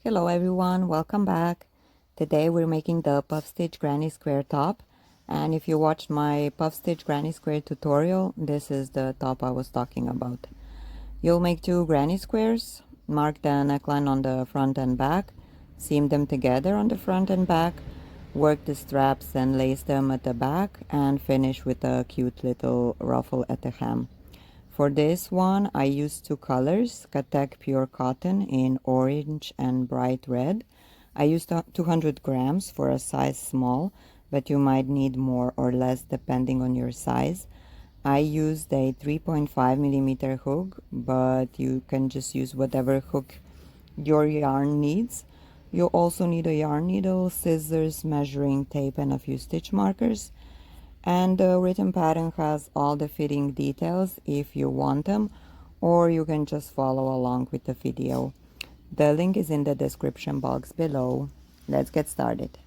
Hello everyone, welcome back. Today we're making the puff stitch granny square top, and if you watched my puff stitch granny square tutorial, this is the top I was talking about. You'll make two granny squares, mark the neckline on the front and back, seam them together on the front and back, work the straps and lace them at the back, and finish with a cute little ruffle at the hem. For this one, I used two colors, Katek Pure Cotton in orange and bright red. I used 200 grams for a size small, but you might need more or less depending on your size. I used a 3.5 millimeter hook, but you can just use whatever hook your yarn needs. You also need a yarn needle, scissors, measuring tape, and a few stitch markers. And the written pattern has all the fitting details if you want them, or you can just follow along with the video. The link is in the description box below. Let's get started.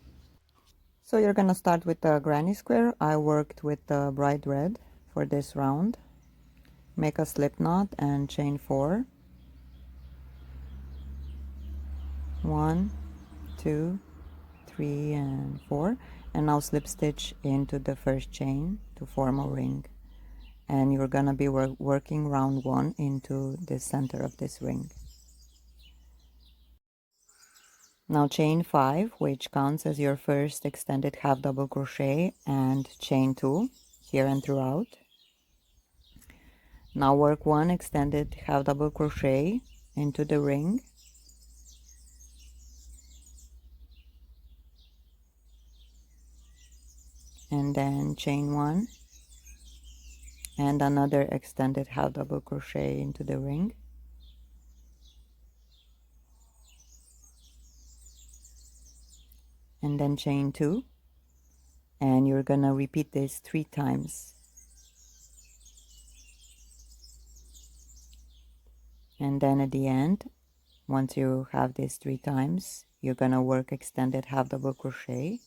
So you're gonna start with the granny square. I worked with the bright red for this round. Make a slip knot and chain 4. 1, 2, 3, and 4. And now slip stitch into the first chain to form a ring. And you're gonna be working round 1 into the center of this ring. Now chain 5, which counts as your first extended half double crochet, and chain 2 here and throughout. Now work 1 extended half double crochet into the ring, and then chain 1 and another extended half double crochet into the ring, and then chain 2, and you're gonna repeat this 3 times. And then at the end, once you have this 3 times, you're gonna work extended half double crochet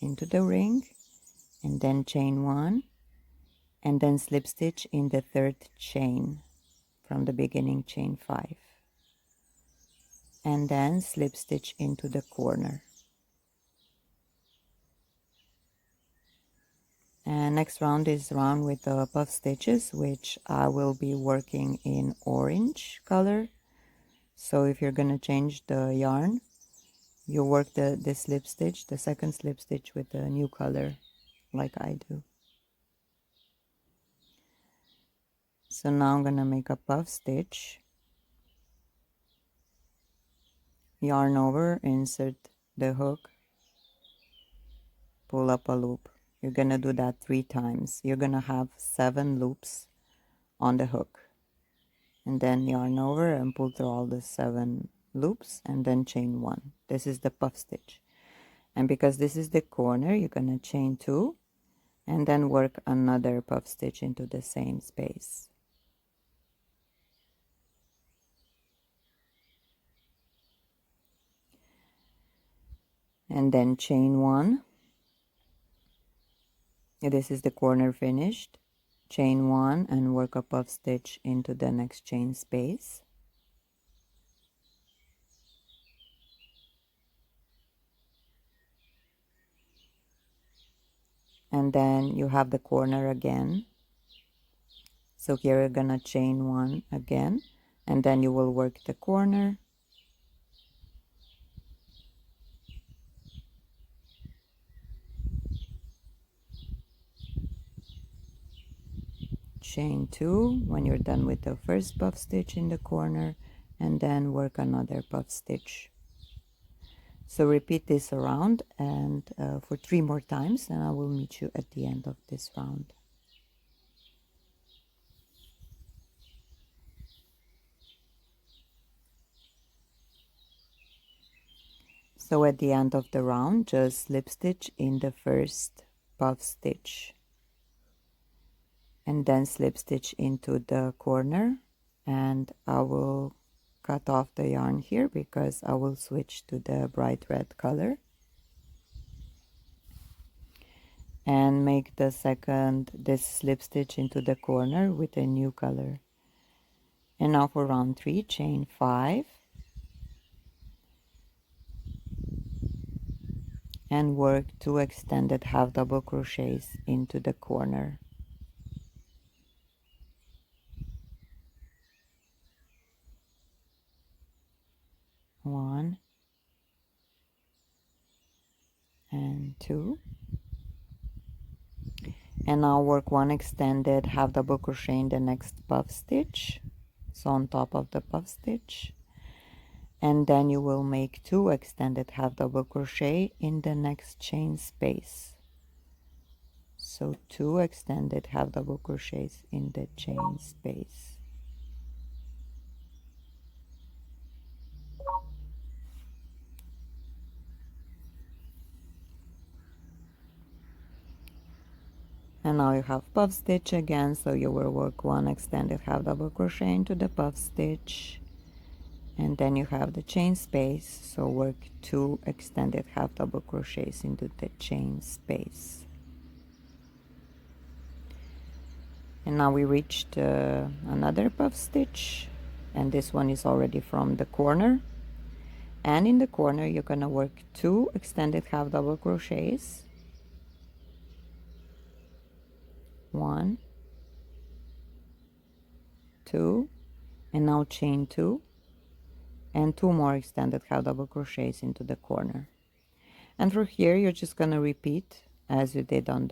into the ring, and then chain 1, and then slip stitch in the 3rd chain from the beginning, chain 5, and then slip stitch into the corner. And next round is round with the puff stitches, which I will be working in orange color. So if you're gonna change the yarn, you work the slip stitch, the 2nd slip stitch, with the new color like I do. So now I'm gonna make a puff stitch, yarn over, insert the hook, pull up a loop. You're gonna do that 3 times. You're gonna have 7 loops on the hook, and then yarn over and pull through all the 7 loops, and then chain 1. This is the puff stitch. And because this is the corner, you're gonna chain 2 and then work another puff stitch into the same space. And then chain 1. This is the corner finished. Chain 1 and work a puff stitch into the next chain space. And then you have the corner again. So here you're gonna chain 1 again, and then you will work the corner, chain 2 when you're done with the first puff stitch in the corner, and then work another puff stitch. So repeat this around and for 3 more times, and I will meet you at the end of this round. So at the end of the round, just slip stitch in the first puff stitch, and then slip stitch into the corner, and I will cut off the yarn here because I will switch to the bright red color, and make the this slip stitch into the corner with a new color. And now for round 3, chain 5, and work 2 extended half double crochets into the corner. 1 and 2, and now work 1 extended half double crochet in the next puff stitch, so on top of the puff stitch, and then you will make 2 extended half double crochet in the next chain space. So 2 extended half double crochets in the chain space. And now you have puff stitch again, so you will work 1 extended half double crochet into the puff stitch, and then you have the chain space, so work 2 extended half double crochets into the chain space. And now we reached another puff stitch, and this one is already from the corner, and in the corner you're gonna work 2 extended half double crochets, 1, 2, and now chain 2 and 2 more extended half double crochets into the corner. And for here you're just gonna repeat as you did on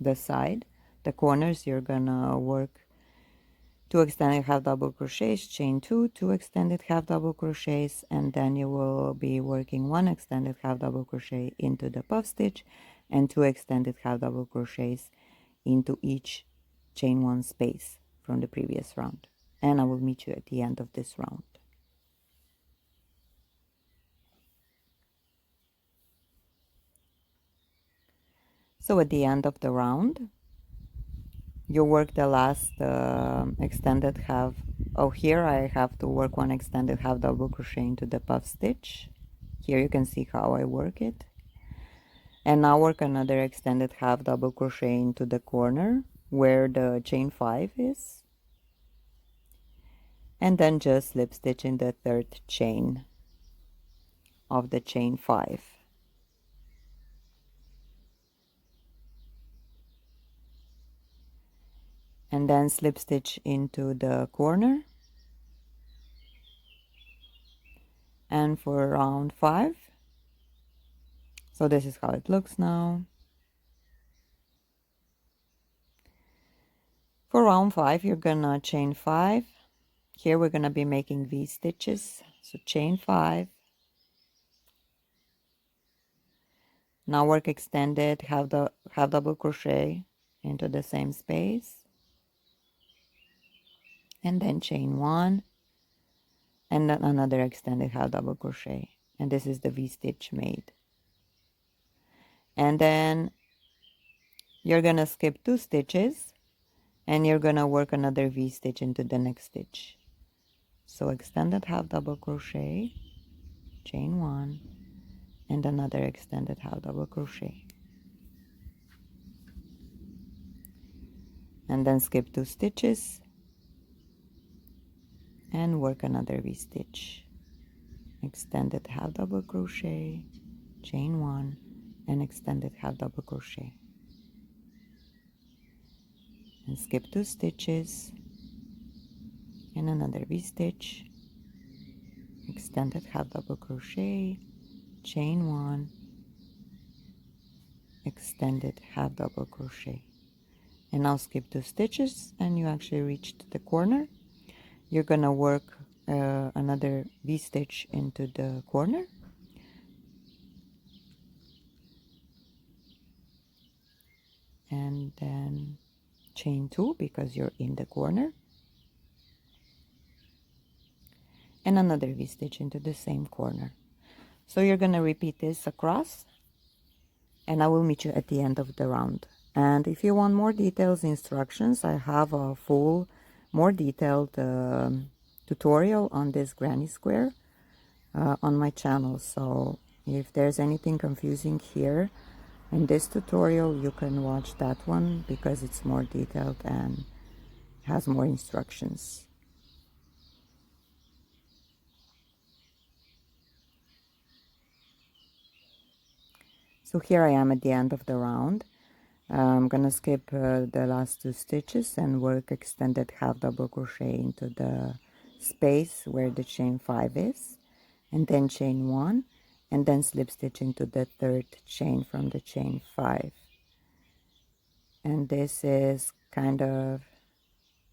the side. The corners you're gonna work 2 extended half double crochets, chain 2, 2 extended half double crochets, and then you will be working 1 extended half double crochet into the puff stitch and 2 extended half double crochets into each chain 1 space from the previous round. And I will meet you at the end of this round. So at the end of the round, you work the last extended half. Oh, here I have to work 1 extended half double crochet into the puff stitch. Here you can see how I work it. And now work another extended half double crochet into the corner where the chain 5 is. And then just slip stitch in the 3rd chain of the chain 5. And then slip stitch into the corner. And for round 5, so this is how it looks now. For round 5, you're gonna chain 5. Here we're gonna be making V stitches. So chain 5. Now work extended half double crochet into the same space. And then chain 1. And then another extended half double crochet. And this is the V stitch made. And then you're gonna skip 2 stitches and you're gonna work another V stitch into the next stitch. So extended half double crochet, chain 1, and another extended half double crochet. And then skip 2 stitches and work another V stitch. Extended half double crochet, chain 1, and extended half double crochet. And skip 2 stitches and another V stitch, extended half double crochet, chain 1, extended half double crochet. And now skip 2 stitches and you actually reached the corner. You're gonna work another V stitch into the corner, and then chain 2 because you're in the corner, and another V stitch into the same corner. So you're gonna repeat this across, and I will meet you at the end of the round. And if you want more details, instructions, I have a full, more detailed tutorial on this granny square on my channel. So if there's anything confusing here in this tutorial, you can watch that one because it's more detailed and has more instructions. So here I am at the end of the round. I'm gonna skip the last 2 stitches and work extended half double crochet into the space where the chain 5 is, and then chain 1, and then slip stitch into the 3rd chain from the chain 5. And this is kind of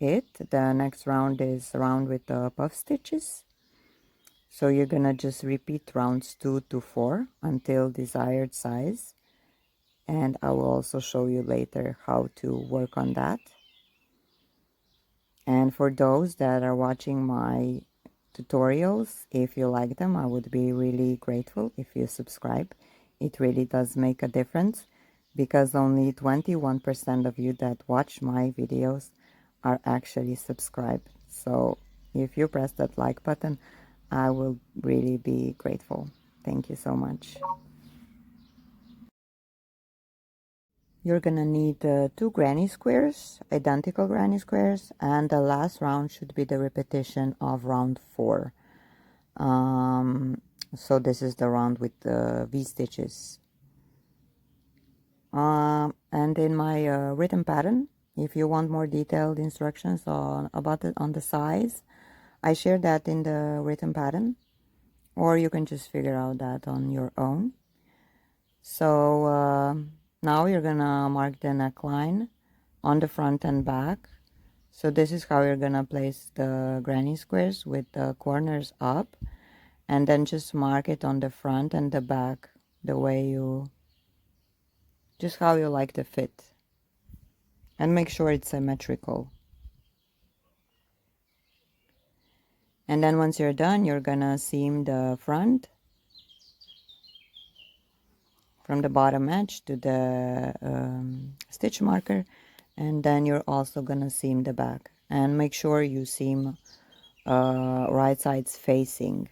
it. The next round is round with the puff stitches. So you're gonna just repeat rounds 2 to 4 until desired size, and I will also show you later how to work on that. And for those that are watching my tutorials, if you like them, I would be really grateful if you subscribe. It really does make a difference, because only 21% of you that watch my videos are actually subscribed. So if you press that like button, I will really be grateful. Thank you so much. You're gonna need 2 granny squares, identical granny squares, and the last round should be the repetition of round 4. So this is the round with the V stitches. And in my written pattern, if you want more detailed instructions about it on the size, I share that in the written pattern, or you can just figure out that on your own. So now you're gonna mark the neckline on the front and back. So this is how you're gonna place the granny squares with the corners up, and then just mark it on the front and the back the way you, just how you like the fit, and make sure it's symmetrical. And then once you're done, you're gonna seam the front from the bottom edge to the stitch marker, and then you're also gonna seam the back, and make sure you seam right sides facing.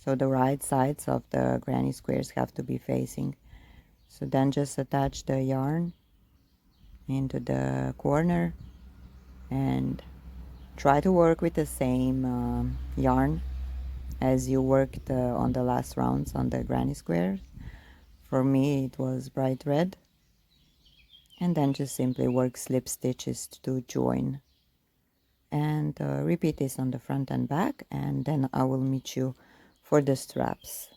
So the right sides of the granny squares have to be facing. So then just attach the yarn into the corner and try to work with the same yarn as you worked on the last rounds on the granny squares. For me it was bright red. And then just simply work slip stitches to join. And repeat this on the front and back, and then I will meet you for the straps.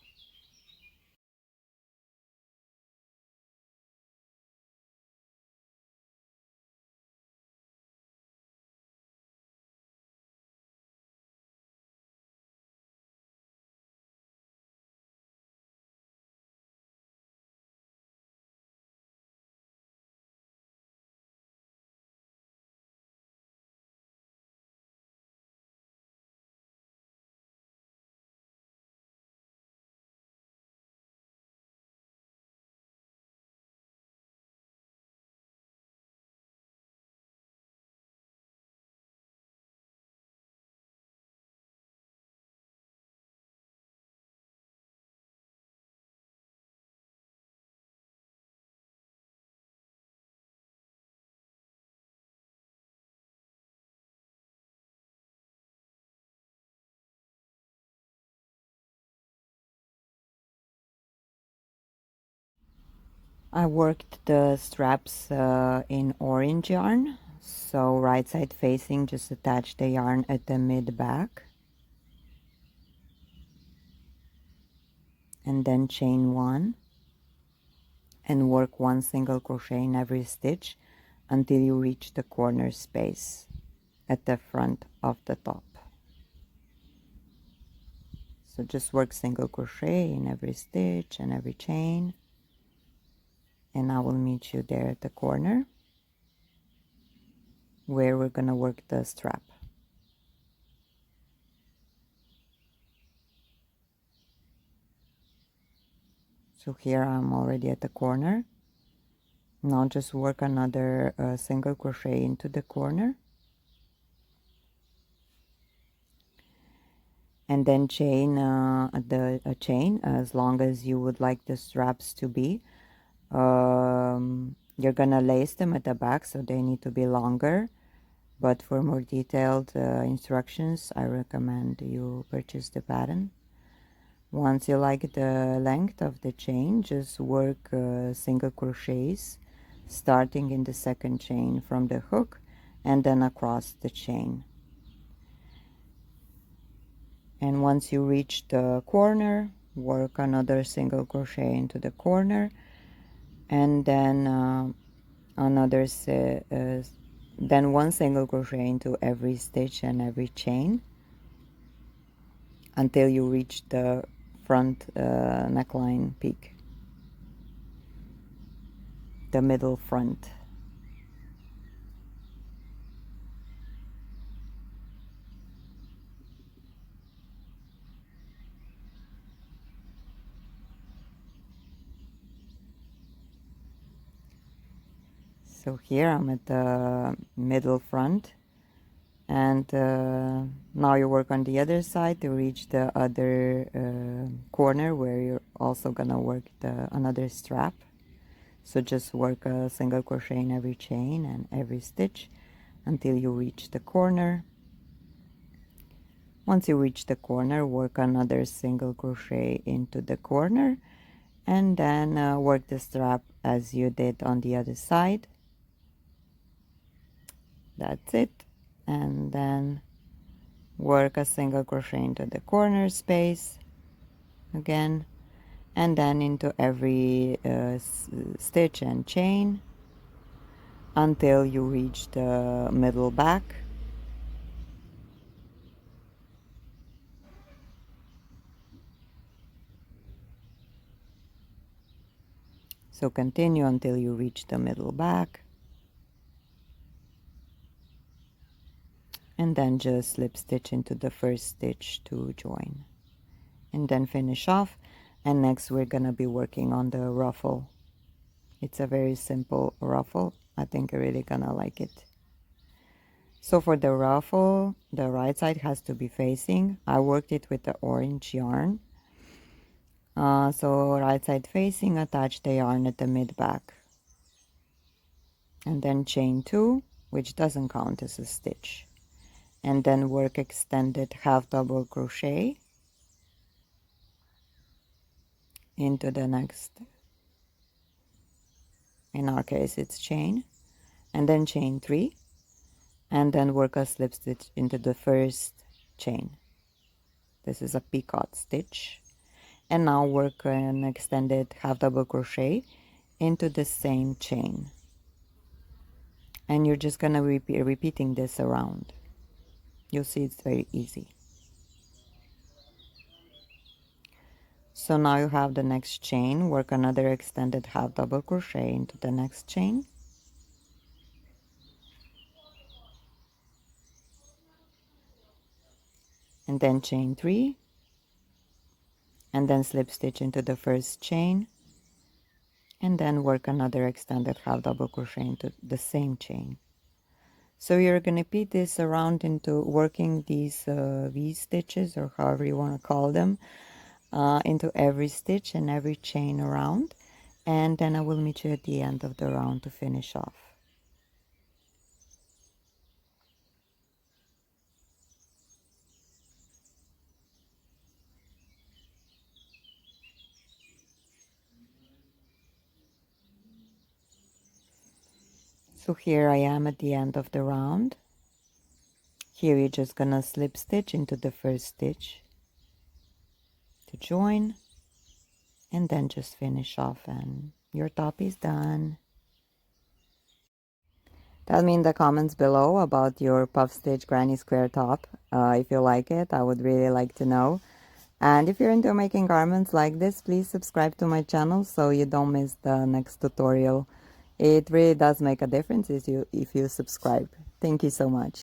I worked the straps in orange yarn. So right side facing, just attach the yarn at the mid back. And then chain 1. And work 1 single crochet in every stitch until you reach the corner space at the front of the top. So just work single crochet in every stitch and every chain. And I will meet you there at the corner where we're gonna work the strap. So here I'm already at the corner. Now just work another single crochet into the corner, and then chain a chain as long as you would like the straps to be. You're gonna lace them at the back, so they need to be longer, but for more detailed instructions I recommend you purchase the pattern. Once you like the length of the chain, just work single crochets starting in the second chain from the hook and then across the chain. And once you reach the corner, work another single crochet into the corner, and then then one single crochet into every stitch and every chain until you reach the front neckline peak, the middle front. So here I'm at the middle front, and now you work on the other side to reach the other corner where you're also gonna work another strap. So just work a single crochet in every chain and every stitch until you reach the corner. Once you reach the corner, work another single crochet into the corner, and then work the strap as you did on the other side. That's it. And then work a single crochet into the corner space again, and then into every stitch and chain until you reach the middle back. So continue until you reach the middle back, and then just slip stitch into the first stitch to join, and then finish off. And next we're gonna be working on the ruffle. It's a very simple ruffle. I think you're really gonna like it. So for the ruffle, the right side has to be facing. I worked it with the orange yarn. So right side facing, attach the yarn at the mid back, and then chain 2, which doesn't count as a stitch, and then work extended half double crochet into the next, in our case it's chain, and then chain 3, and then work a slip stitch into the first chain. This is a picot stitch. And now work an extended half double crochet into the same chain, and you're just gonna repeating this around. You'll see it's very easy. So now you have the next chain. Work another extended half double crochet into the next chain, and then chain 3, and then slip stitch into the first chain, and then work another extended half double crochet into the same chain. So you're going to repeat this around into working these V stitches, or however you want to call them, into every stitch and every chain around, and then I will meet you at the end of the round to finish off. So here I am at the end of the round. Here you're just gonna slip stitch into the first stitch to join, and then just finish off and your top is done. Tell me in the comments below about your puff stitch granny square top. If you like it, I would really like to know. And if you're into making garments like this, please subscribe to my channel so you don't miss the next tutorial. It really does make a difference if you subscribe. Thank you so much.